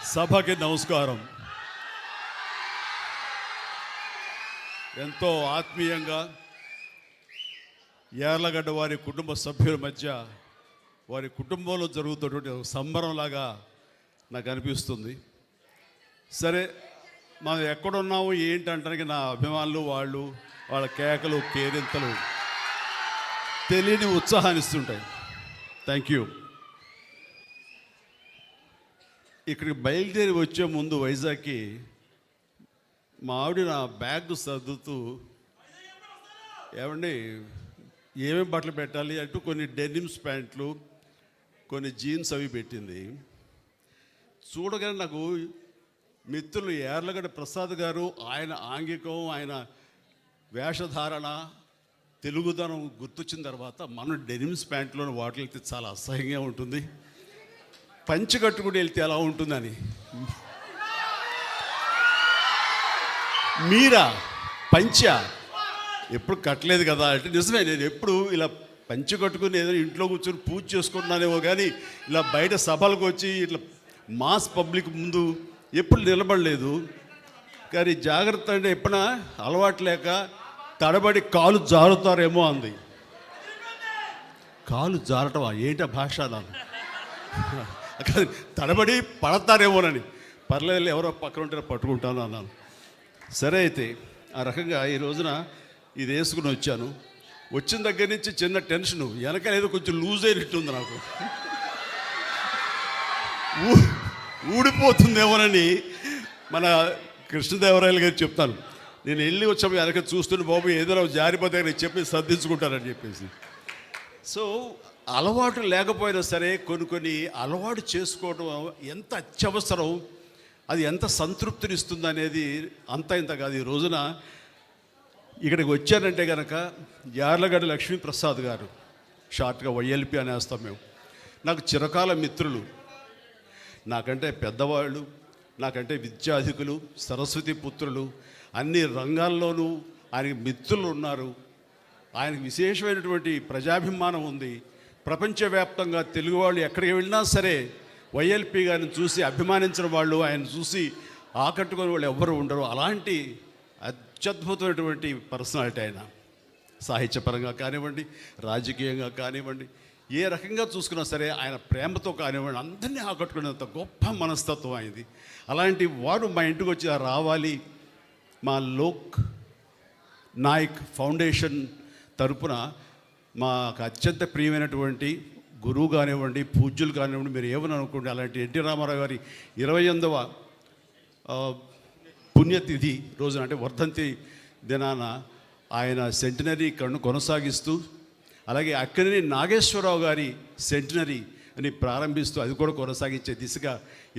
సభకి నమస్కారం. ఎంతో ఆత్మీయంగా యార్లగడ్డ వారి కుటుంబ సభ్యుల మధ్య వారి కుటుంబంలో జరుగుతున్నటువంటి ఒక సంబరంలాగా నాకు అనిపిస్తుంది. సరే, మనం ఎక్కడున్నాము ఏంటంటానికి నా అభిమానులు వాళ్ళ కేకలు కేరింతలు తెలియని ఉత్సాహాన్ని ఇస్తుంటాయి. Thank you. ఇక్కడికి బయలుదేరి వచ్చే ముందు వైజాగ్కి మా ఆవిడ నా బ్యాగ్ సర్దుతూ ఏమండి ఏమేమి బట్టలు పెట్టాలి అంటూ కొన్ని డెనిమ్స్ ప్యాంట్లు కొన్ని జీన్స్ అవి పెట్టింది. చూడగానే నాకు మిత్రులు యార్లగడ్డ ప్రసాద్ గారు ఆయన ఆంగికం ఆయన వేషధారణ తెలుగుదనం గుర్తొచ్చిన తర్వాత మనం డెనిమ్స్ ప్యాంట్లోని వాటికి వెళ్తే చాలా అసహ్యంగా ఉంటుంది, పంచి కట్టుకుని వెళ్తే ఎలా ఉంటుందని. మీరా పంచా ఎప్పుడు కట్టలేదు కదా అంటే నిజమే. నేను ఎప్పుడు ఇలా పంచి కట్టుకుని ఏదో ఇంట్లో కూర్చొని పూజ చేసుకుంటున్నానేమో కానీ ఇలా బయట సభలకు వచ్చి ఇట్లా మాస్ పబ్లిక్ ముందు ఎప్పుడు నిలబడలేదు. కానీ జాగ్రత్త అంటే ఎప్పుడైనా అలవాటు లేక తడబడి కాలు జారుతారేమో అంది. కాలు జారటమా ఏంటి భాష నాను తడబడి పడతారేమోనని. పర్లేదు ఎవరో పక్కన ఉంటే పట్టుకుంటాను అన్నాను. సరే అయితే ఆ రకంగా ఈ రోజున ఇది వేసుకుని వచ్చాను. వచ్చిన దగ్గర నుంచి చిన్న టెన్షను, వెనక ఏదో కొంచెం లూజ్ అయినట్టుంది నాకు, ఊడిపోతుందేమోనని మన కృష్ణదేవరాయలు గారు చెప్తాను. నేను వెళ్ళి వచ్చాము వెనక చూస్తుంటే బాబు ఏదైనా జారిపోతే చెప్పి సర్దించుకుంటారని చెప్పేసి. సో అలవాటు లేకపోయినా సరే కొన్ని అలవాటు చేసుకోవడం ఎంత అత్యవసరం, అది ఎంత సంతృప్తినిస్తుంది అనేది అంత ఇంత కాదు. ఈ రోజున ఇక్కడికి వచ్చానంటే కనుక యార్లగడ్డ లక్ష్మీప్రసాద్ గారు, షార్ట్గా వైఎల్పి అనేస్తాం మేము, నాకు చిరకాల మిత్రులు, నాకంటే పెద్దవాళ్ళు, నాకంటే విద్యాధికులు, సరస్వతి పుత్రులు, అన్ని రంగాల్లోనూ ఆయనకి మిత్రులు ఉన్నారు. ఆయనకు విశేషమైనటువంటి ప్రజాభిమానం ఉంది. ప్రపంచవ్యాప్తంగా తెలుగు వాళ్ళు ఎక్కడికి వెళ్ళినా సరే వైఎల్పి గారిని చూసి అభిమానించిన వాళ్ళు, ఆయన చూసి ఆకట్టుకునే వాళ్ళు ఎవ్వరూ ఉండరు. అలాంటి అత్యద్భుతమైనటువంటి పర్సనాలిటీ ఆయన. సాహిత్యపరంగా కానివ్వండి, రాజకీయంగా కానివ్వండి, ఏ రకంగా చూసుకున్నా సరే ఆయన ప్రేమతో కానివ్వండి అందరినీ ఆకట్టుకునేంత గొప్ప మనస్తత్వం అయింది. అలాంటి వాడు మా ఇంటికి వచ్చి రావాలి, మా లోక్ నాయక్ ఫౌండేషన్ తరపున మాకు అత్యంత ప్రియమైనటువంటి గురువు కానివ్వండి, పూజ్యులు కానివ్వండి, మీరు ఏమని అనుకోండి, అలాంటి ఎన్టీ రామారావు గారి 28వ పుణ్యతిథి రోజున అంటే వర్ధంతి దినాన ఆయన సెంటినరీ కొనసాగిస్తూ, అలాగే అక్కినేని నాగేశ్వరరావు గారి సెంటినరీ అని ప్రారంభిస్తూ అది కూడా కొనసాగించే దిశగా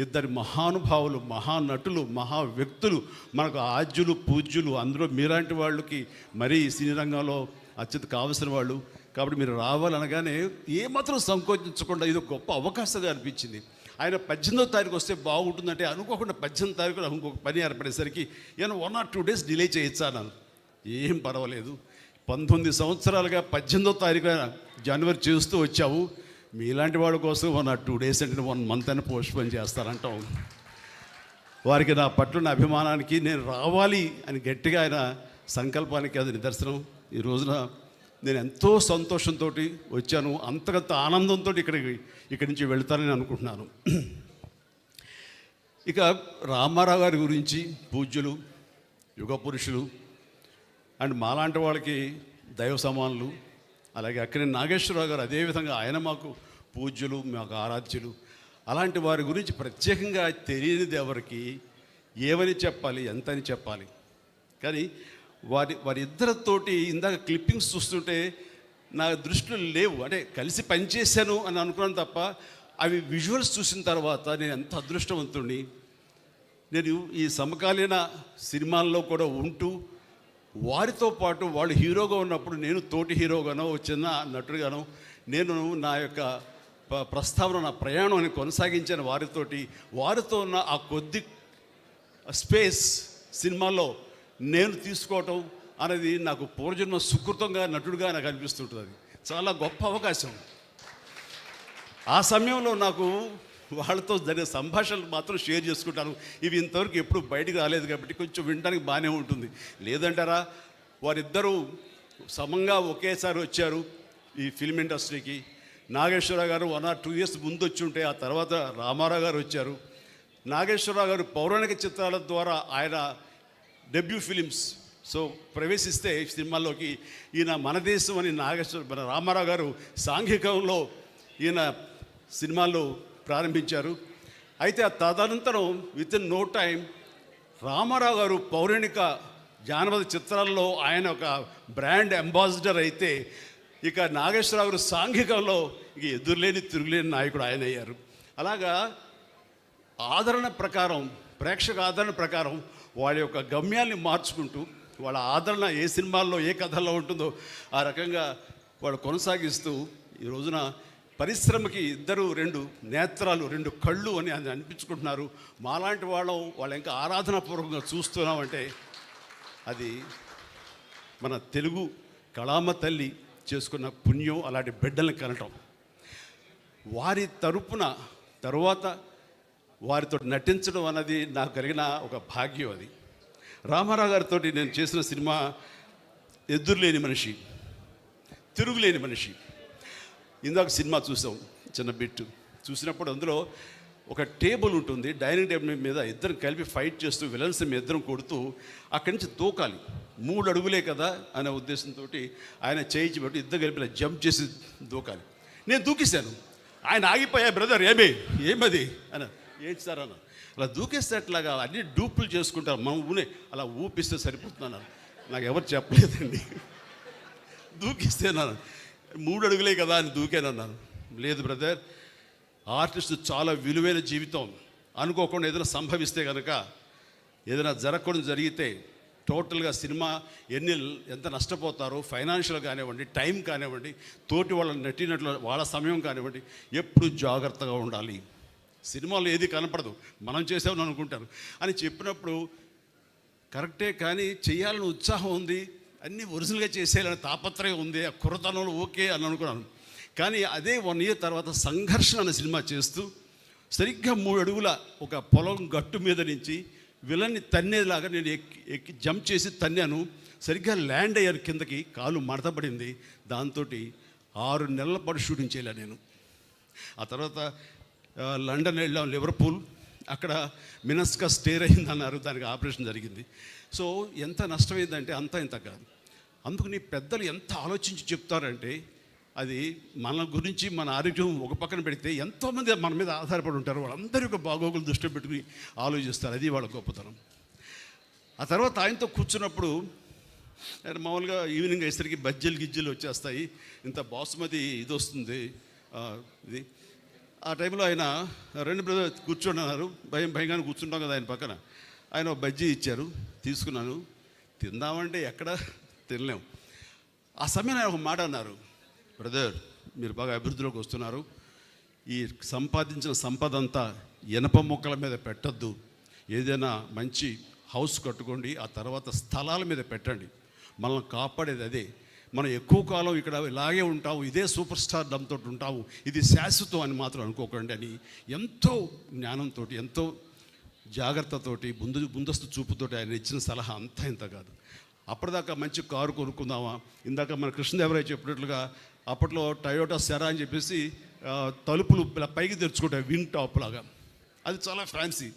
ఇద్దరు మహానుభావులు, మహానటులు, మహా వ్యక్తులు, మనకు ఆద్యులు పూజ్యులు, అందులో మీలాంటి వాళ్ళకి మరీ సినీ రంగంలో అత్యంత కావలసిన వాళ్ళు. కాబట్టి మీరు రావాలనగానే ఏమాత్రం సంకోచించకుండా ఇది గొప్ప అవకాశంగా అనిపించింది. ఆయన 18వ తారీఖు వస్తే బాగుంటుందంటే అనుకోకుండా 18వ తారీఖు ఇంకొక పని ఏర్పడేసరికి ఏమైనా 1 or 2 days డిలే చేయొచ్చా అన్నాను. ఏం పర్వాలేదు, 19 సంవత్సరాలుగా 18వ తారీఖు జనవరి చేస్తూ వచ్చావు, మీలాంటి వాళ్ళ కోసం 1 or 2 days అంటే 1 month అని పోస్ట్పోన్ చేస్తారంటాం. వారికి నా పట్ల నా అభిమానానికి నేను రావాలి అని గట్టిగా ఆయన సంకల్పానికి అది నిదర్శనం. ఈ రోజున నేను ఎంతో సంతోషంతో వచ్చాను, అంతకంత ఆనందంతో ఇక్కడి నుంచి వెళ్తానని అనుకుంటున్నాను. ఇక రామారావు గారి గురించి పూజ్యులు, యుగ పురుషులు అండ్ మాలాంటి వాళ్ళకి దైవ సమానులు, అలాగే అక్కినేని నాగేశ్వరరావు గారు అదేవిధంగా ఆయన మాకు పూజ్యులు, మాకు ఆరాధ్యులు. అలాంటి వారి గురించి ప్రత్యేకంగా తెలియనిది ఎవరికి ఏమని చెప్పాలి, ఎంతని చెప్పాలి. కానీ వారిద్దరితోటి ఇందాక క్లిప్పింగ్స్ చూస్తుంటే నా దృష్టిలో లేవు, అంటే కలిసి పనిచేశాను అని అనుకున్నాను తప్ప అవి విజువల్స్ చూసిన తర్వాత నేను ఎంత అదృష్టవంతుడిని. నేను ఈ సమకాలీన సినిమాల్లో కూడా ఉంటూ వారితో పాటు వాళ్ళు హీరోగా ఉన్నప్పుడు నేను తోటి హీరోగానో చిన్న నటుడుగానో నేను నా యొక్క ప్రస్తావన, నా ప్రయాణాన్ని కొనసాగించాను వారితో ఉన్న ఆ కొద్ది స్పేస్ సినిమాలో నేను తీసుకోవటం అనేది నాకు పూర్వజన్మ సుకృతంగా నటుడుగా నాకు అనిపిస్తుంటుంది. చాలా గొప్ప అవకాశం. ఆ సమయంలో నాకు వాళ్ళతో జరిగే సంభాషణలు మాత్రం షేర్ చేసుకుంటాను. ఇవి ఇంతవరకు ఎప్పుడు బయటికి రాలేదు కాబట్టి కొంచెం వినడానికి బాగానే ఉంటుంది. లేదంటారా, వారిద్దరూ సమంగా ఒకేసారి వచ్చారు ఈ ఫిల్మ్ ఇండస్ట్రీకి. నాగేశ్వరరావు గారు 1 or 2 years ముందు వచ్చి ఉంటే, ఆ తర్వాత రామారావు గారు వచ్చారు. నాగేశ్వరరావు గారు పౌరాణిక చిత్రాల ద్వారా ఆయన డెబ్యూ ఫిలిమ్స్ ప్రవేశిస్తే సినిమాల్లోకి, ఈయన మన దేశం అని మన రామారావు గారు సాంఘికంలో ఈయన సినిమాల్లో ప్రారంభించారు. అయితే ఆ తదనంతరం within no time Rama Rao garu పౌరాణిక జానపద చిత్రాల్లో ఆయన ఒక బ్రాండ్ అంబాసిడర్ అయితే, ఇక నాగేశ్వరరావు గారు సాంఘికంలో ఇక ఎదురులేని తిరుగులేని నాయకుడు ఆయన అయ్యారు. అలాగా ఆదరణ ప్రకారం, ప్రేక్షక ఆదరణ ప్రకారం వాళ్ళ యొక్క గమ్యాల్ని మార్చుకుంటూ, వాళ్ళ ఆదరణ ఏ సినిమాల్లో ఏ కథల్లో ఉంటుందో ఆ రకంగా వాళ్ళు కొనసాగిస్తూ ఈ రోజున పరిశ్రమకి ఇద్దరు 2 నేత్రాలు, 2 కళ్ళు అని అనిపించుకుంటున్నారు. మాలాంటి వాళ్ళు ఇంకా ఆరాధనాపూర్వకంగా చూస్తున్నామంటే అది మన తెలుగు కళామ తల్లి చేసుకున్న పుణ్యం. అలాంటి బిడ్డల్ని కనటం, వారి తరపున తరువాత వారితో నటించడం అన్నది నాకు కలిగిన ఒక భాగ్యం. అది రామారావు గారితో నేను చేసిన సినిమా ఎదురులేని మనిషి, తిరుగులేని మనిషి. ఇందాక సినిమా చూసాం, చిన్న బిట్టు చూసినప్పుడు అందులో ఒక టేబుల్ ఉంటుంది, డైనింగ్ టేబుల్ మీద ఇద్దరు కలిపి ఫైట్ చేస్తూ విలన్స్ ఇద్దరం కొడుతూ అక్కడి నుంచి దూకాలి. 3 అడుగులే కదా అనే ఉద్దేశంతో ఆయన చేయించి పెట్టి ఇద్దరు కలిపి జంప్ చేసి దూకాలి. నేను దూకేశాను. ఆయన ఆగిపోయా, బ్రదర్ ఏమది అన్న, ఏంటి సార్ అన్న, అలా దూకేస్తే అట్లాగా అన్ని డూపులు చేసుకుంటారు, మనం అలా ఊపిస్తే సరిపోతున్నాను. నాకు ఎవరు చెప్పలేదండి. దూకిస్తేనాను 3 అడుగులే కదా అని దూకానన్నాను. లేదు బ్రదర్, ఆర్టిస్ట్ చాలా విలువైన జీవితం. అనుకోకుండా ఏదైనా సంభవిస్తే కనుక, ఏదైనా జరగకుండా జరిగితే టోటల్గా సినిమా ఎంత నష్టపోతారో, ఫైనాన్షియల్ కానివ్వండి, టైం కానివ్వండి, తోటి వాళ్ళ నటినట్లు వాళ్ళ సమయం కానివ్వండి, ఎప్పుడు జాగ్రత్తగా ఉండాలి. సినిమాలో ఏది కనపడదు, మనం చేసామని అనుకుంటారు అని చెప్పినప్పుడు కరెక్టే, కానీ చేయాలని ఉత్సాహం ఉంది, అన్నీ ఒరిజినల్గా చేసేయాలని తాపత్రయం ఉంది, ఆ కుర్రతనంలో ఓకే అని అనుకున్నాను. కానీ అదే 1 year తర్వాత సంఘర్షణ అనే సినిమా చేస్తూ సరిగ్గా 3 అడుగుల ఒక పొలం గట్టు మీద నుంచి విలన్ని తన్నేలాగా నేను ఎక్కి జంప్ చేసి తన్నాను. సరిగ్గా ల్యాండ్ అయ్యాను కిందకి, కాలు మడతపడింది. దాంతో 6 నెలల పాటు షూటింగ్ చేయలే నేను. ఆ తర్వాత లండన్ వెళ్ళాం, లివర్పూల్, అక్కడ మినస్కా స్టేర్ అయిందన్నారు, దానికి ఆపరేషన్ జరిగింది. సో ఎంత నష్టమైందంటే అంత ఇంత కాదు. అందుకని పెద్దలు ఎంత ఆలోచించి చెప్తారంటే, అది మన గురించి మన ఆరోగ్యం ఒక పక్కన పెడితే ఎంతోమంది మన మీద ఆధారపడి ఉంటారు, వాళ్ళందరి యొక్క బాగోగులు దృష్టిలో పెట్టుకుని ఆలోచిస్తారు. అది వాళ్ళ గొప్పతనం. ఆ తర్వాత ఆయనతో కూర్చున్నప్పుడు మామూలుగా ఈవినింగ్ అయ్యేసరికి బజ్జీలు గిజ్జీలు వచ్చేస్తాయి, ఇంత బాసుమతి ఇది వస్తుంది ఇది. ఆ టైంలో ఆయన 2 బ్రదర్ కూర్చోన్నారు, భయంగానే కూర్చుంటాం కదా ఆయన పక్కన. ఆయన ఒక బజ్జీ ఇచ్చారు, తీసుకున్నాను. తిందామంటే ఎక్కడ తినలేము. ఆ సమయం ఆయన ఒక మాట అన్నారు, బ్రదర్ మీరు బాగా అభివృద్ధిలోకి వస్తున్నారు, ఈ సంపాదించిన సంపద అంతా ఇనప మొక్కల మీద పెట్టద్దు, ఏదైనా మంచి హౌస్ కట్టుకోండి, ఆ తర్వాత స్థలాల మీద పెట్టండి, మనల్ని కాపాడేది అదే. మనం ఎక్కువ కాలం ఇక్కడ ఇలాగే ఉంటాము, ఇదే సూపర్ స్టార్ డంతో ఉంటాము, ఇది శాశ్వతం అని మాత్రం అనుకోకండి అని ఎంతో జ్ఞానంతో, ఎంతో జాగ్రత్తతోటి, ముందస్తు చూపుతోటి ఆయన ఇచ్చిన సలహా అంతా ఇంత కాదు. అప్పటిదాకా మంచి కారు కొనుక్కుందామా, ఇందాక మన కృష్ణదేవరాయ చెప్పినట్లుగా అప్పట్లో టయోటా సెరా అని చెప్పేసి తలుపులు పైకి తెరుచుకుంటాయి విన్ టాప్ లాగా, అది చాలా ఫ్యాన్సీ.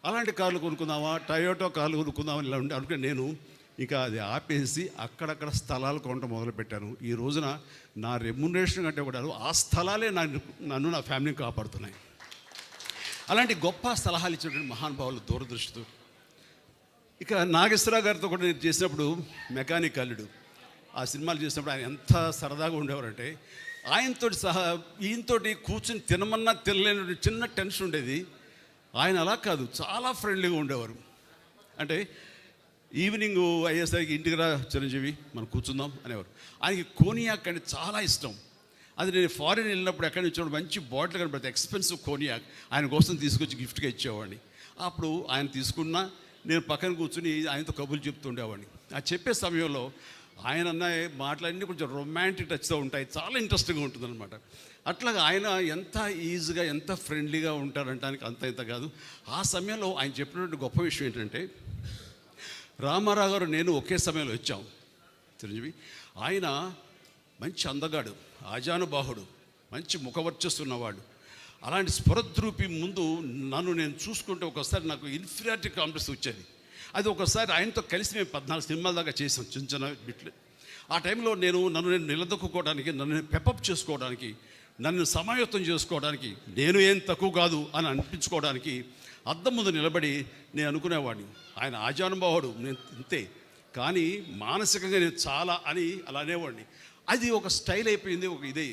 అలాంటి కార్లు కొనుక్కుందామా, టయోటా కార్లు కొనుక్కుందామని ఇలా ఉండి అనుకుని నేను ఇంకా అది ఆపేసి అక్కడక్కడ స్థలాలు కొనడం మొదలుపెట్టాను. ఈ రోజున నా రెమ్యునరేషన్ కంటే కూడా ఆ స్థలాలే నన్ను నా ఫ్యామిలీని కాపాడుతున్నాయి. అలాంటి గొప్ప సలహాలు ఇచ్చినటువంటి మహానుభావులు దూరదృష్టితో. ఇక నాగేశ్వరరావు గారితో కూడా నేను చేసినప్పుడు మెకానిక్ అల్లుడు, ఆ సినిమాలు చేసినప్పుడు ఆయన ఎంత సరదాగా ఉండేవారంటే, ఆయనతోటి సహా ఈయనతోటి కూర్చుని తినమన్నా తినలేని చిన్న టెన్షన్ ఉండేది. ఆయన అలా కాదు, చాలా ఫ్రెండ్లీగా ఉండేవారు. అంటే ఈవినింగ్ అయ్యేసరికి ఇంటికి రా చిరంజీవి మనం కూర్చుందాం అనేవారు. ఆయనకి కోనియాక్ అంటే చాలా ఇష్టం. అది నేను ఫారిన్ వెళ్ళినప్పుడు ఎక్కడి నుంచి మంచి బాటిల్ కనబడితే ఎక్స్పెన్సివ్ కోనియాక్ ఆయన కోసం తీసుకొచ్చి గిఫ్ట్గా ఇచ్చేవాడిని. అప్పుడు ఆయన తీసుకున్నా నేను పక్కన కూర్చుని ఆయనతో కబుర్లు చెప్తుండేవాడిని. ఆ చెప్పే సమయంలో ఆయన అన్న మాటలన్నీ కొంచెం రొమాంటిక్ టచ్తో ఉంటాయి, చాలా ఇంట్రెస్టింగ్గా ఉంటుందన్నమాట. అట్లాగా ఆయన ఎంత ఈజీగా ఎంత ఫ్రెండ్లీగా ఉంటారంటానికి అంత ఇంత కాదు. ఆ సమయంలో ఆయన చెప్పినటువంటి గొప్ప విషయం ఏంటంటే, రామారావు గారు నేను ఒకే సమయంలో వచ్చాం చిరంజీవి. ఆయన మంచి అందగాడు, ఆజానుబాహుడు, మంచి ముఖవర్చస్తున్నవాడు. అలాంటి స్ఫురద్రూపి ముందు నన్ను నేను చూసుకుంటే ఒకసారి నాకు ఇన్ఫీరియారిటీ కాంప్లెక్స్ వచ్చేది. అది ఒకసారి ఆయనతో కలిసి మేము 14 సినిమాల దాకా చేసాం, చిన్న చిన్న బిట్లు. ఆ టైంలో నన్ను నేను నిలదొక్కుకోవడానికి, నన్ను నేను పెప్పప్ చేసుకోవడానికి, నన్ను సమాయత్తం చేసుకోవడానికి, నేను ఏం తక్కువ కాదు అని అనిపించుకోవడానికి అద్దం ముందు నిలబడి నేను అనుకునేవాడిని, ఆయన ఆజానుభావుడు, నేను ఇంతే, కానీ మానసికంగా నేను చాలా అని అలా అనేవాడిని. అది ఒక స్టైల్ అయిపోయింది, ఒక ఇదే.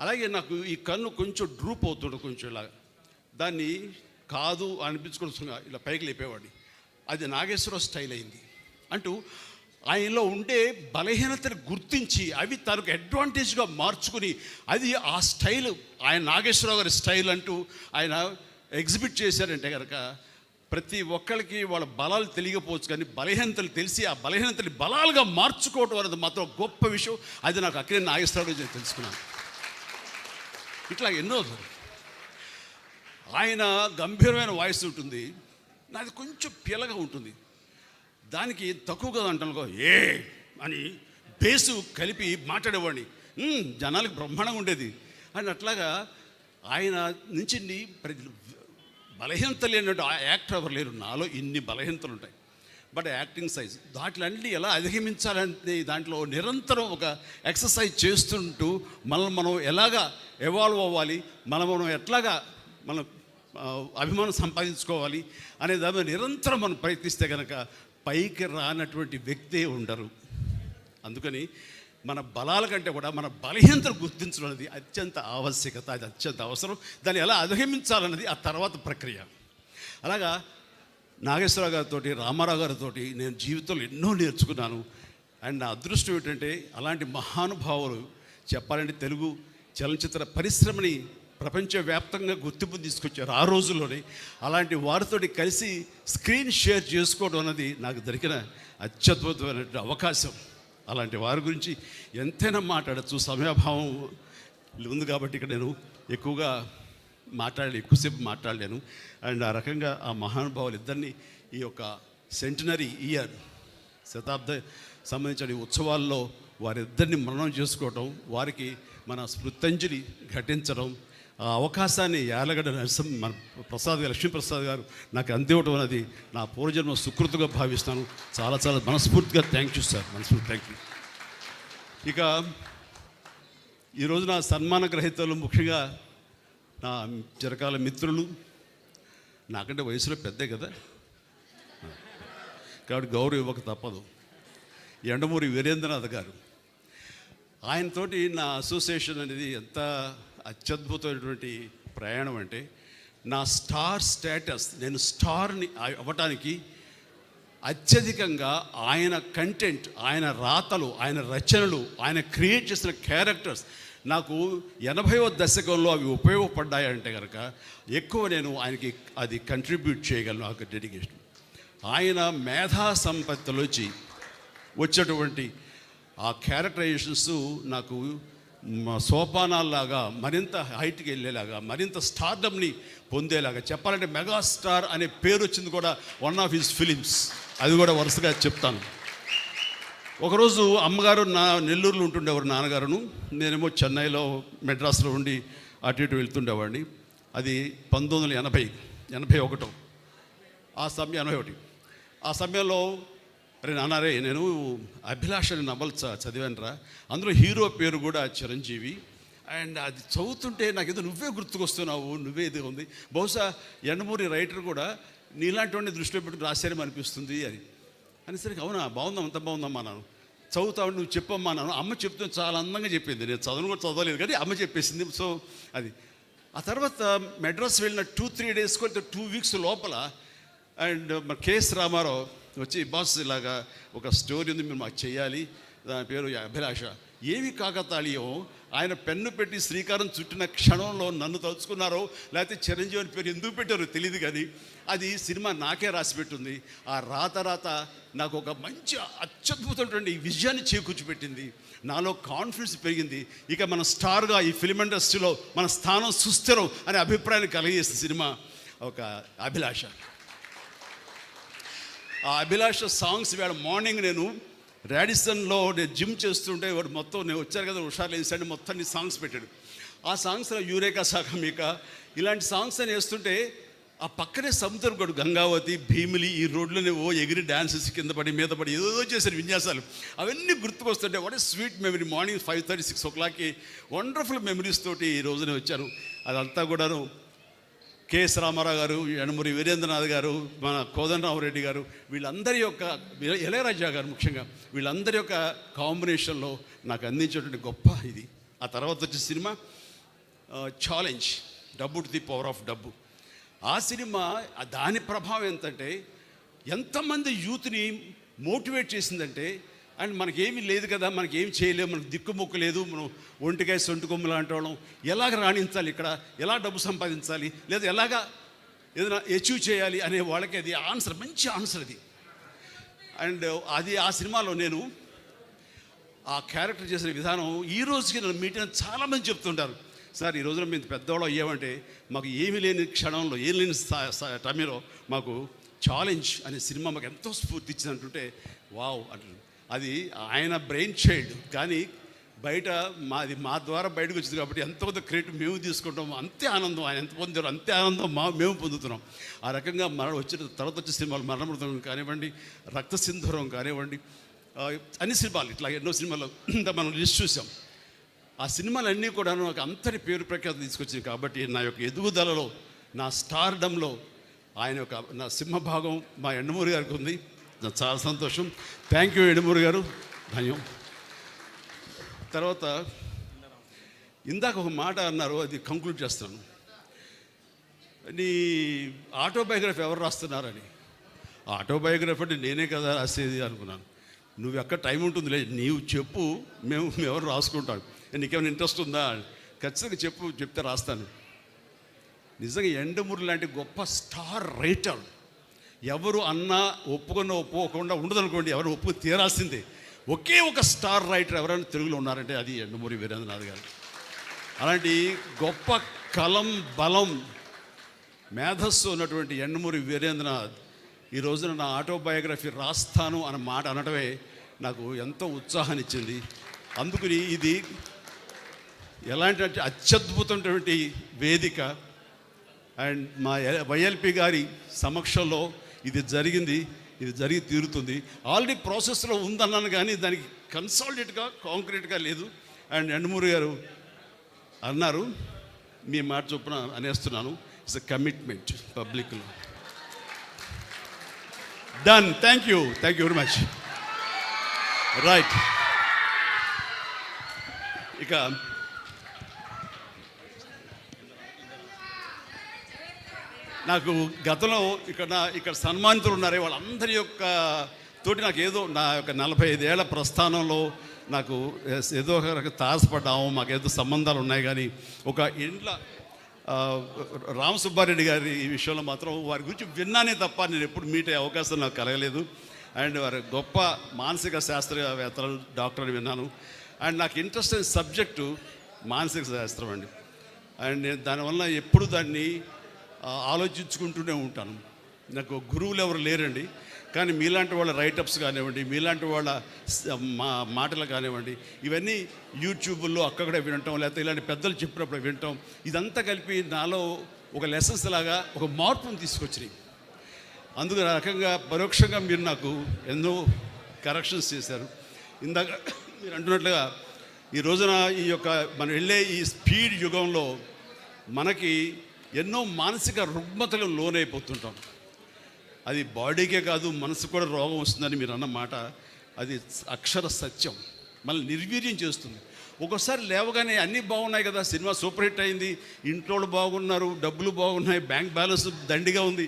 అలాగే నాకు ఈ కన్ను కొంచెం డ్రూప్ అవుతుండే, కొంచెం ఇలా దాన్ని కాదు అనిపించుకొని ఇలా పైకి లేపేవాడిని. అది నాగేశ్వరరావు స్టైల్ అయింది. అంటూ ఆయనలో ఉండే బలహీనతను గుర్తించి అవి తనకు అడ్వాంటేజ్గా మార్చుకుని, అది ఆ స్టైల్, ఆయన నాగేశ్వరరావు గారి స్టైల్ అంటూ ఆయన ఎగ్జిబిట్ చేశారంటే కనుక ప్రతి ఒక్కరికి వాళ్ళ బలాలు తెలియకపోవచ్చు, కానీ బలహీనతలు తెలిసి ఆ బలహీనతని బలాలుగా మార్చుకోవడం అనేది మాత్రం గొప్ప విషయం. అది నాకు అక్కడే నాగేశ్వరరావు నేను తెలుసుకున్నాను. ఇట్లా ఎన్నో. ఆయన గంభీరమైన వాయిస్ ఉంటుంది, నాది కొంచెం పిల్లగా ఉంటుంది. దానికి తక్కువగా అంటానుకో ఏ అని బేసు కలిపి మాట్లాడేవాడిని, జనాలకు బ్రహ్మాండంగా ఉండేది. అని అట్లాగా ఆయన నుంచి బలహీనత లేనట్టు ఆ యాక్టర్ ఎవరు లేరు. నాలో ఇన్ని బలహీనతలు ఉంటాయి, బట్ యాక్టింగ్ సైజ్ దాంట్లన్నీ ఎలా అధిగమించాలంటే దాంట్లో నిరంతరం ఒక ఎక్సర్సైజ్ చేస్తుంటూ మనం ఎలాగా ఎవాల్వ్ అవ్వాలి, మనం ఎట్లాగా మనం అభిమానం సంపాదించుకోవాలి అనే దాని నిరంతరం మనం ప్రయత్నిస్తే కనుక పైకి రానటువంటి వ్యక్తే ఉండరు. అందుకని మన బలాల కంటే కూడా మన బలహీనతను గుర్తించడం అనేది అత్యంత ఆవశ్యకత, అది అత్యంత అవసరం. దాన్ని ఎలా అధిగమించాలన్నది ఆ తర్వాత ప్రక్రియ. అలాగా నాగేశ్వరరావు గారితో, రామారావు గారితో నేను జీవితంలో ఎన్నో నేర్చుకున్నాను. అండ్ నా అదృష్టం ఏంటంటే అలాంటి మహానుభావులు చెప్పాలంటే తెలుగు చలనచిత్ర పరిశ్రమని ప్రపంచవ్యాప్తంగా గుర్తింపు తీసుకొచ్చారు ఆ రోజుల్లోనే. అలాంటి వారితో కలిసి స్క్రీన్ షేర్ చేసుకోవడం అన్నది నాకు దొరికిన అత్యద్భుతమైన అవకాశం. అలాంటి వారి గురించి ఎంతైనా మాట్లాడచ్చు, సమయాభావం ఉంది కాబట్టి ఇక్కడ నేను ఎక్కువసేపు మాట్లాడలేను. అండ్ ఆ రకంగా ఆ మహానుభావులు ఇద్దరిని ఈ యొక్క సెంటినరీ ఇయర్, శతాబ్ద సంబంధించిన ఉత్సవాల్లో వారిద్దరిని మననం చేసుకోవటం, వారికి మన స్మృత్యంజలి ఘటించడం, ఆ అవకాశాన్ని యాలగడ్డ మన లక్ష్మీప్రసాద్ గారు నాకు అందివ్వటం అనేది నా పూర్వజన్మ సుకృతిగా భావిస్తాను. చాలా చాలా మనస్ఫూర్తిగా థ్యాంక్ యూ సార్, మనస్ఫూర్తి థ్యాంక్ యూ. ఇక ఈరోజు నా సన్మాన గ్రహీతలు ముఖ్యంగా నా చిరకాల మిత్రులు, నాకంటే వయసులో పెద్దే కదా కాబట్టి గౌరవం ఇవ్వక తప్పదు. ఎండమూరి వీరేంద్రనాథ్ గారు, ఆయనతోటి నా అసోసియేషన్ అనేది ఎంత అత్యద్భుతమైనటువంటి ప్రయాణం అంటే, నా స్టార్ స్టేటస్, నేను స్టార్ని అవ్వటానికి అత్యధికంగా ఆయన కంటెంట్, ఆయన రాతలు, ఆయన రచనలు, ఆయన క్రియేట్ చేసిన క్యారెక్టర్స్ నాకు 80వ దశకంలో అవి ఉపయోగపడ్డాయంటే కనుక ఎక్కువ నేను ఆయనకి అది కంట్రిబ్యూట్ చేయగలను. ఆ డెడికేషన్, ఆయన మేధా సంపత్తిలోంచి వచ్చేటువంటి ఆ క్యారెక్టరైజేషన్స్ నాకు సోపానాల్లాగా మరింత హైట్కి వెళ్ళేలాగా, మరింత స్టార్డమ్ని పొందేలాగా, చెప్పాలంటే మెగాస్టార్ అనే పేరు వచ్చింది కూడా వన్ ఆఫ్ హిస్ ఫిలిమ్స్. అది కూడా వరుసగా చెప్తాను. ఒకరోజు అమ్మగారు నెల్లూరులో ఉంటుండేవారు, నాన్నగారును, నేనేమో చెన్నైలో మెడ్రాస్లో ఉండి అటు ఇటు వెళ్తుండేవాడిని. అది 1981 ఆ సమయంలో అరే నాన్నారే, నేను అభిలాష అనే నవల చదివానురా, అందులో హీరో పేరు కూడా చిరంజీవి. అండ్ అది చదువుతుంటే నాకేదో నువ్వే గుర్తుకొస్తున్నావు, నువ్వే ఇది ఉంది, బహుశా ఎండమూరి రైటర్ కూడా నీలాంటి వాడిని దృష్టిలో పెట్టుకుని రాశారేమో అనిపిస్తుంది అనేసరికి అవునా, బాగుందాం, అంత బాగుందమ్మా, నాను చదువుతావు, నువ్వు చెప్పమ్మా నాను. అమ్మ చెప్తూ చాలా అందంగా చెప్పింది, నేను కూడా చదవలేదు కానీ అమ్మ చెప్పేసింది. సో అది ఆ తర్వాత మెడ్రాస్ వెళ్ళిన 2-3 days 2 weeks లోపల అండ్ మన కేఎస్ రామారావు వచ్చి, బాస్ ఇలాగా ఒక స్టోరీ ఉంది, మీరు మాకు చేయాలి, దాని పేరు అభిలాష, ఏమి కాకతాళీయం, ఆయన పెన్ను పెట్టి శ్రీకారం చుట్టిన క్షణంలో నన్ను తలుచుకున్నారో లేకపోతే చిరంజీవి అని పేరు ఎందుకు పెట్టారో తెలియదు, కానీ అది సినిమా నాకే రాసి పెట్టుంది. ఆ రాత నాకు ఒక మంచి అత్యద్భుతమైనటువంటి విజయాన్ని చేకూర్చిపెట్టింది. నాలో కాన్ఫిడెన్స్ పెరిగింది. ఇక మన స్టార్గా ఈ ఫిల్మ్ ఇండస్ట్రీలో మన స్థానం సుస్థిరం అనే అభిప్రాయాన్ని కలిగేసిన సినిమా ఒక అభిలాష. ఆ అభిలాష సాంగ్స్ వేళ మార్నింగ్ నేను రాడిసన్లో నేను జిమ్ చేస్తుంటే వాడు మొత్తం నేను వచ్చారు కదా హుషారు లేసాడు, మొత్తాన్ని సాంగ్స్ పెట్టాడు. ఆ సాంగ్స్లో యూరేకా సాగమిక ఇలాంటి సాంగ్స్ అని వేస్తుంటే ఆ పక్కనే సముద్రం గడు గంగావతి భీమిలి ఈ రోడ్లోనే ఎగిరి డ్యాన్సెస్ కింద పడి మీద పడి ఏదో చేశారు విన్యాసాలు. అవన్నీ గుర్తుకొస్తుంటే what a sweet memory. Morning 5:30, 6 o'clockకి వండర్ఫుల్ మెమరీస్ తోటి ఈ రోజునే వచ్చాను. అదంతా కూడాను కెఎస్ రామారావు గారు, యనమూరి వీరేంద్రనాథ్ గారు, మన కోదండరామరెడ్డి గారు, వీళ్ళందరి యొక్క ఇళయరాజా గారు ముఖ్యంగా వీళ్ళందరి యొక్క కాంబినేషన్లో నాకు అందించేటువంటి గొప్ప ఇది. ఆ తర్వాత వచ్చే సినిమా ఛాలెంజ్, డబ్బు టు ది పవర్ ఆఫ్ డబ్బు. ఆ సినిమా దాని ప్రభావం ఎంతంటే ఎంతమంది యూత్ని మోటివేట్ చేసిందంటే, అండ్ మనకేమీ లేదు కదా, మనకేం చేయలేము, మనకు దిక్కుమొక్కు లేదు, మనం ఒంటికాయ సొంటి కొమ్ము లాంటి వాళ్ళం, ఎలాగ రాణించాలి ఇక్కడ, ఎలా డబ్బు సంపాదించాలి, లేదా ఎలాగా ఏదైనా అచీవ్ చేయాలి అనే వాళ్ళకి అది ఆన్సర్, మంచి ఆన్సర్ అది. అండ్ అది ఆ సినిమాలో నేను ఆ క్యారెక్టర్ చేసిన విధానం ఈ రోజుకి నన్ను మీటింగ్ చాలామంది చెప్తుంటారు, సార్ ఈ రోజున మేము పెద్దవాళ్ళు అయ్యామంటే మాకు ఏమీ లేని క్షణంలో, ఏం లేని టైంలో మాకు ఛాలెంజ్ అనే సినిమా మాకు ఎంతో స్ఫూర్తి ఇచ్చింది అంటుంటే వావ్ అంటారు. అది ఆయన బ్రెయిన్ చైల్డ్, కానీ బయట మా ద్వారా బయటకు వచ్చింది కాబట్టి ఎంతో కొంత క్రెడిట్ మేము తీసుకుంటాం. అంతే ఆనందం ఆయన ఎంత పొందారో అంతే ఆనందం మేము పొందుతున్నాం. ఆ రకంగా వచ్చిన తర్వాత వచ్చే సినిమాలు మరణమృతం కానివ్వండి, రక్తసింధూరం కానివ్వండి, అన్ని సినిమాలు ఇట్లా ఎన్నో సినిమాలు మనం లిస్ట్ చూసాం. ఆ సినిమాలన్నీ కూడా నాకు అంతటి పేరు ప్రఖ్యాతి తీసుకొచ్చింది. కాబట్టి నా యొక్క ఎదుగుదలలో, నా స్టార్డంలో ఆయన యొక్క నా సింహభాగం మా యండమూరి గారికి ఉంది. నాకు చాలా సంతోషం. థ్యాంక్ యూ యండమూరి గారు, ధన్యం. తర్వాత ఇందాక ఒక మాట అన్నారు, అది కంక్లూడ్ చేస్తాను. నీ ఆటోబయోగ్రఫీ ఎవరు రాస్తున్నారని. ఆటోబయోగ్రఫీ అంటే నేనే కదా రాసేది అనుకున్నాను. నువ్వు ఎక్కడ టైం ఉంటుంది లేదు, నీవు చెప్పు, మేము ఎవరు రాసుకుంటాం, నీకేమైనా ఇంట్రెస్ట్ ఉందా, ఖచ్చితంగా చెప్తే రాస్తాను. నిజంగా యండమూరి లాంటి గొప్ప స్టార్ రైటర్ ఎవరు అన్నా ఒప్పుకోకుండా ఉండదనుకోండి, ఎవరు ఒప్పుకు తీరాల్సిందే. ఒకే ఒక స్టార్ రైటర్ ఎవరైనా తెలుగులో ఉన్నారంటే అది యండమూరి వీరేంద్రనాథ్ గారు. అలాంటి గొప్ప కలం, బలం, మేధస్సు ఉన్నటువంటి యండమూరి వీరేంద్రనాథ్ ఈ రోజున నా ఆటోబయోగ్రఫీ రాస్తాను అన్న మాట అనడమే నాకు ఎంతో ఉత్సాహాన్ని ఇచ్చింది. అందుకని ఇది ఎలాంటి అత్యద్భుతమైనటువంటి వేదిక. అండ్ మా వైఎల్పి గారి సమక్షంలో ఇది జరిగి తీరుతుంది. ఆల్రెడీ ప్రాసెస్లో ఉందన్నాను కానీ దానికి కన్సాలిడేట్గా కాంక్రీట్గా లేదు. అండ్ యండమూరి గారు అన్నారు, మీ మాట చొప్పున అనేస్తున్నాను, ఇట్స్ ఎ కమిట్మెంట్ పబ్లిక్లో. Done. Thank you very much. Right. ఇక నాకు గతంలో ఇక్కడ సన్మానితులు ఉన్నారే వాళ్ళందరి యొక్క తోటి నాకు ఏదో నా యొక్క 45 ఏళ్ల ప్రస్థానంలో నాకు ఏదో ఒక తారసపడ్డాము, మాకేదో సంబంధాలు ఉన్నాయి. కానీ ఒక ఇంట్లో రామసుబ్బారెడ్డి గారి ఈ విషయంలో మాత్రం వారి గురించి విన్నానే తప్ప నేను ఎప్పుడు మీట్ అయ్యే అవకాశం నాకు కలగలేదు. అండ్ వారి గొప్ప మానసిక శాస్త్రవేత్తలు, డాక్టర్ అని విన్నాను. అండ్ నాకు ఇంట్రెస్ట్ అయిన సబ్జెక్టు మానసిక శాస్త్రం అండి. అండ్ నేను దానివల్ల ఎప్పుడు దాన్ని ఆలోచించుకుంటూనే ఉంటాను. నాకు గురువులు ఎవరు లేరండి, కానీ మీలాంటి వాళ్ళ రైటప్స్ కానివ్వండి, మీలాంటి వాళ్ళ మాటలు కానివ్వండి, ఇవన్నీ యూట్యూబ్లో అక్కడే వినటం, లేకపోతే ఇలాంటి పెద్దలు చెప్పినప్పుడు వినటం, ఇదంతా కలిపి నాలో ఒక లెసన్స్ లాగా ఒక మార్పును తీసుకొచ్చినాయి. అందుకు ఆ రకంగా పరోక్షంగా మీరు నాకు ఎన్నో కరెక్షన్స్ చేశారు. ఇందాక మీరు అంటున్నట్లుగా ఈ రోజున ఈ యొక్క మనం వెళ్ళే ఈ స్పీడ్ యుగంలో మనకి ఎన్నో మానసిక రుగ్మతలు లోనైపోతుంటాం. అది బాడీకే కాదు, మనసు కూడా రోగం వస్తుందని మీరు అన్న మాట అది అక్షర సత్యం. మళ్ళీ నిర్వీర్యం చేస్తుంది. ఒక్కోసారి లేవగానే అన్నీ బాగున్నాయి కదా, సినిమా సూపర్ హిట్ అయింది, ఇంట్లో బాగున్నారు, డబ్బులు బాగున్నాయి, బ్యాంక్ బ్యాలెన్స్ దండిగా ఉంది,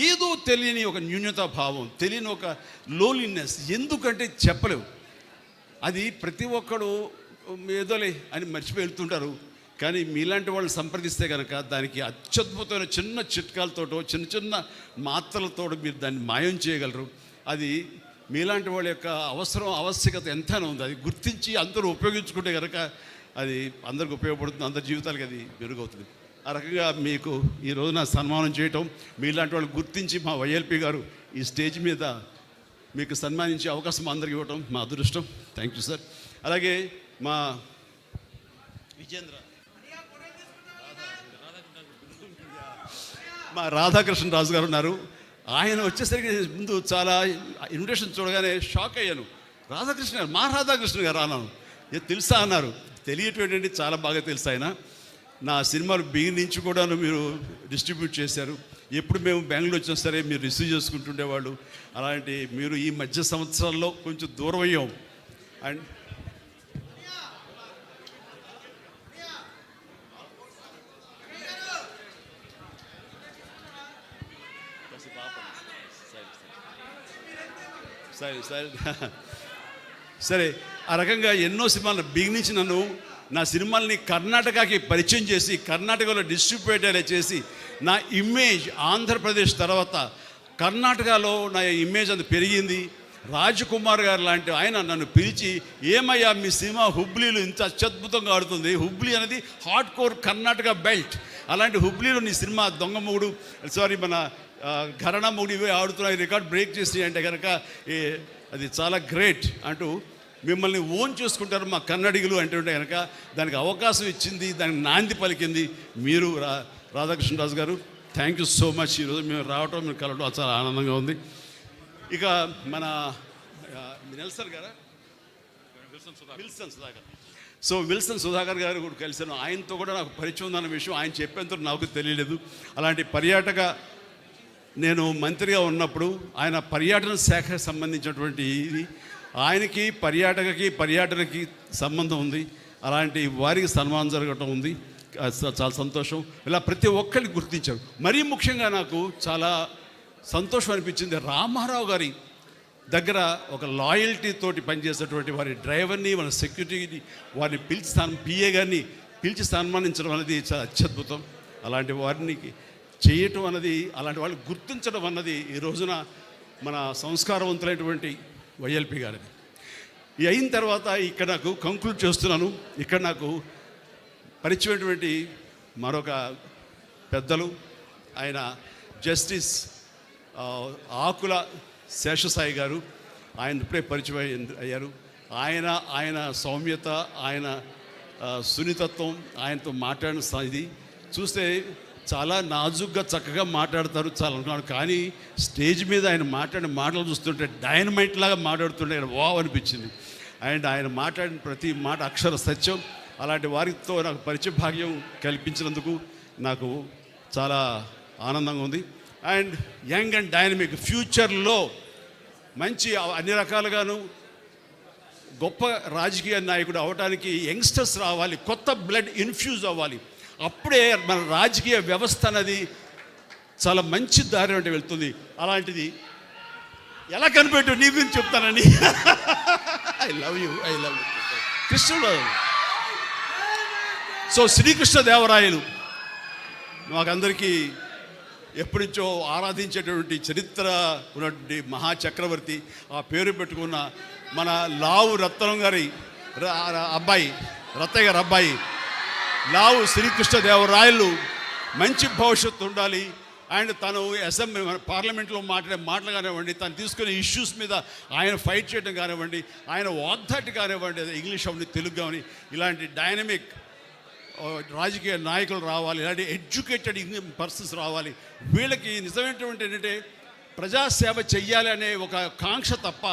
ఏదో తెలియని ఒక న్యూన్యతా భావం, తెలియని ఒక లోన్లీనెస్. ఎందుకంటే చెప్పలేవు. అది ప్రతి ఒక్కడు ఏదోలే అని మర్చిపోయి వెళ్తుంటారు. కానీ మీలాంటి వాళ్ళు సంప్రదిస్తే కనుక దానికి అత్యద్భుతమైన చిన్న చిట్కాలతోటో చిన్న చిన్న మాత్రలతో మీరు దాన్ని మాయం చేయగలరు. అది మీలాంటి వాళ్ళ యొక్క ఆవశ్యకత ఎంతైనా ఉంది. అది గుర్తించి అందరూ ఉపయోగించుకుంటే కనుక అది అందరికి ఉపయోగపడుతుంది, అందరి జీవితాలకి అది మెరుగవుతుంది. ఆ రకంగా మీకు ఈ రోజున సన్మానం చేయటం, మీలాంటి వాళ్ళు గుర్తించి మా వైఎల్పి గారు ఈ స్టేజ్ మీద మీకు సన్మానించే అవకాశం అందరికి ఇవ్వటం మా అదృష్టం. Thank you sir. అలాగే మా విజేంద్ర, మా రాధాకృష్ణ రాజు గారు ఉన్నారు. ఆయన వచ్చేసరికి ముందు చాలా ఇన్విటేషన్ చూడగానే షాక్ అయ్యాను. రాధాకృష్ణ గారు, మా రాధాకృష్ణ గారు అన్నాను. తెలుసా అన్నారు. తెలియటండి, చాలా బాగా తెలుసు. ఆయన నా సినిమాలు బిగిన్ నుంచి కూడా మీరు డిస్ట్రిబ్యూట్ చేశారు. ఎప్పుడు మేము బెంగళూరు వచ్చినా సరే మీరు రిసీవ్ చేసుకుంటుండేవాళ్ళు. అలాంటి మీరు ఈ మధ్య సంవత్సరాల్లో కొంచెం దూరం అయ్యాం. అండ్ సరే, ఆ రకంగా ఎన్నో సినిమాలు బిగినించి నా సినిమాల్ని కర్ణాటకకి పరిచయం చేసి కర్ణాటకలో డిస్ట్రిబ్యూట్ అయ్యేలా చేసి నా ఇమేజ్ ఆంధ్రప్రదేశ్ తర్వాత కర్ణాటకలో నా ఇమేజ్ అంత పెరిగింది. రాజకుమార్ గారు లాంటి ఆయన నన్ను పిలిచి, ఏమయ్యా మీ సినిమా హుబ్లీలో ఇంత అత్యద్భుతంగా ఆడుతుంది, హుబ్లీ అనేది హార్డ్ కోర్ కర్ణాటక బెల్ట్, అలాంటి హుబ్లీలో నీ సినిమా దొంగ మూడు మన ఘరణ మూడు ఇవే ఆడుతున్నాయి, రికార్డ్ బ్రేక్ చేసి అంటే కనుక అది చాలా గ్రేట్ అంటూ మిమ్మల్ని ఓన్ చేసుకుంటారు మా కన్నడిగులు అంటుంటే కనుక దానికి అవకాశం ఇచ్చింది, దానికి నాంది పలికింది మీరు రాధాకృష్ణరాజు గారు. Thank you so much. ఈరోజు మేము రావటం, మీరు కలవటం చాలా ఆనందంగా ఉంది. ఇక మన నెల్సన్ గారా, Wilson Sudhakar. So Wilson Sudhakar గారు కూడా కలిసాను. ఆయనతో కూడా నాకు పరిచయం ఉందన్న విషయం ఆయన చెప్పేంత నాకు తెలియలేదు. అలాంటి పర్యాటక నేను మంత్రిగా ఉన్నప్పుడు ఆయన పర్యాటన శాఖకు సంబంధించినటువంటి ఇది ఆయనకి పర్యాటనకి సంబంధం ఉంది. అలాంటి వారికి సన్మానం జరగటం ఉంది, చాలా సంతోషం. ఇలా ప్రతి ఒక్కరిని గుర్తించారు. మరీ ముఖ్యంగా నాకు చాలా సంతోషం అనిపించింది, రామారావు గారి దగ్గర ఒక లాయల్టీ తోటి పనిచేసేటువంటి వారి డ్రైవర్ని, మన సెక్యూరిటీని వారిని పిలిచి పిఏ గారిని పిలిచి సన్మానించడం అనేది చాలా అత్యద్భుతం. అలాంటి వారిని చేయటం అన్నది, అలాంటి వాళ్ళు గుర్తించడం అన్నది ఈ రోజున మన సంస్కారవంతులైనటువంటి వైఎల్పి గారిది. ఇది అయిన తర్వాత ఇక్కడ నాకు కంక్లూడ్ చేస్తున్నాను. ఇక్కడ నాకు పరిచయమైనటువంటి మరొక పెద్దలు, ఆయన జస్టిస్ ఆకుల శేషసాయి గారు. ఆయన ఇప్పుడే పరిచయం అయ్యారు. ఆయన సౌమ్యత, ఆయన సున్నితత్వం, ఆయనతో మాట్లాడిన ఇది చూస్తే చాలా నాజుగ్గా చక్కగా మాట్లాడతారు చాలా అనుకున్నాను. కానీ స్టేజ్ మీద ఆయన మాట్లాడిన మాటలు చూస్తుంటే డైనమైట్ లాగా మాట్లాడుతుంటే వావ్ అనిపించింది. అండ్ ఆయన మాట్లాడిన ప్రతి మాట అక్షర సత్యం. అలాంటి వారితో నాకు పరిచయ భాగ్యం కల్పించినందుకు నాకు చాలా ఆనందంగా ఉంది. అండ్ యంగ్ అండ్ డైనమిక్, ఫ్యూచర్లో మంచి అన్ని రకాలుగాను గొప్ప రాజకీయ నాయకుడు అవడానికి యంగ్స్టర్స్ రావాలి, కొత్త బ్లడ్ ఇన్ఫ్యూజ్ అవ్వాలి. అప్పుడే మన రాజకీయ వ్యవస్థ అనేది చాలా మంచి దారి అంటే వెళ్తుంది. అలాంటిది ఎలా కనిపెట్టు నీ గురించి చెప్తానండి. ఐ లవ్ యూ కృష్ణుడు. సో శ్రీకృష్ణదేవరాయలు మాకందరికీ ఎప్పటి నుంచో ఆరాధించేటువంటి చరిత్ర ఉన్నటువంటి మహాచక్రవర్తి. ఆ పేరు పెట్టుకున్న మన లావు రత్నం గారి అబ్బాయి, రత్తయ్య గారి అబ్బాయి లావు శ్రీకృష్ణదేవరాయలు మంచి భవిష్యత్తు ఉండాలి. అండ్ తను అసెంబ్లీ పార్లమెంట్లో మాట్లాడే మాటలు కానివ్వండి, తను తీసుకునే ఇష్యూస్ మీద ఆయన ఫైట్ చేయడం కానివ్వండి, ఆయన వాగ్దాటి కానివ్వండి, ఇంగ్లీష్ అవని తెలుగు కానీ ఇలాంటి డైనమిక్ రాజకీయ నాయకులు రావాలి, ఇలాంటి ఎడ్యుకేటెడ్ పర్సన్స్ రావాలి. వీళ్ళకి నిజమైనటువంటి ఏంటంటే ప్రజాసేవ చెయ్యాలి అనే ఒక కాంక్ష తప్ప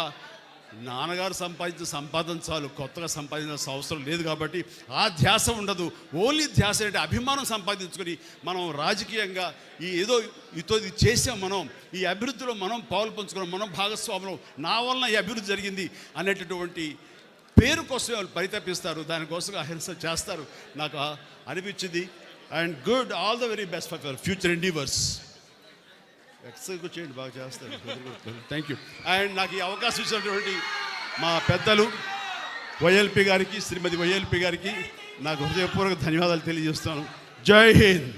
నాన్నగారు సంపాదించిన సంపాదన చాలు, కొత్తగా సంపాదించాల్సిన అవసరం లేదు. కాబట్టి ఆ ధ్యాస ఉండదు. ఓన్లీ ధ్యాస అంటే అభిమానం సంపాదించుకొని మనం రాజకీయంగా ఇది చేసాం, మనం ఈ అభివృద్ధిలో మనం పాలు పంచుకున్నాం, మనం భాగస్వాములం, నా వలన ఈ అభివృద్ధి జరిగింది అనేటటువంటి పేరు కోసం వాళ్ళు పరితపిస్తారు, దానికోసం అహింస చేస్తారు. నాకు అనిపించింది. And good, all the very best for your future endeavours. Exercise చేయండి, బాగా చేస్తారు. Thank you. అండ్ నాకు ఈ అవకాశం ఇచ్చినటువంటి మా పెద్దలు వైఎల్పి గారికి శ్రీమతి వైఎల్పి గారికి నాకు హృదయపూర్వక ధన్యవాదాలు తెలియజేస్తాను. జై హింద్.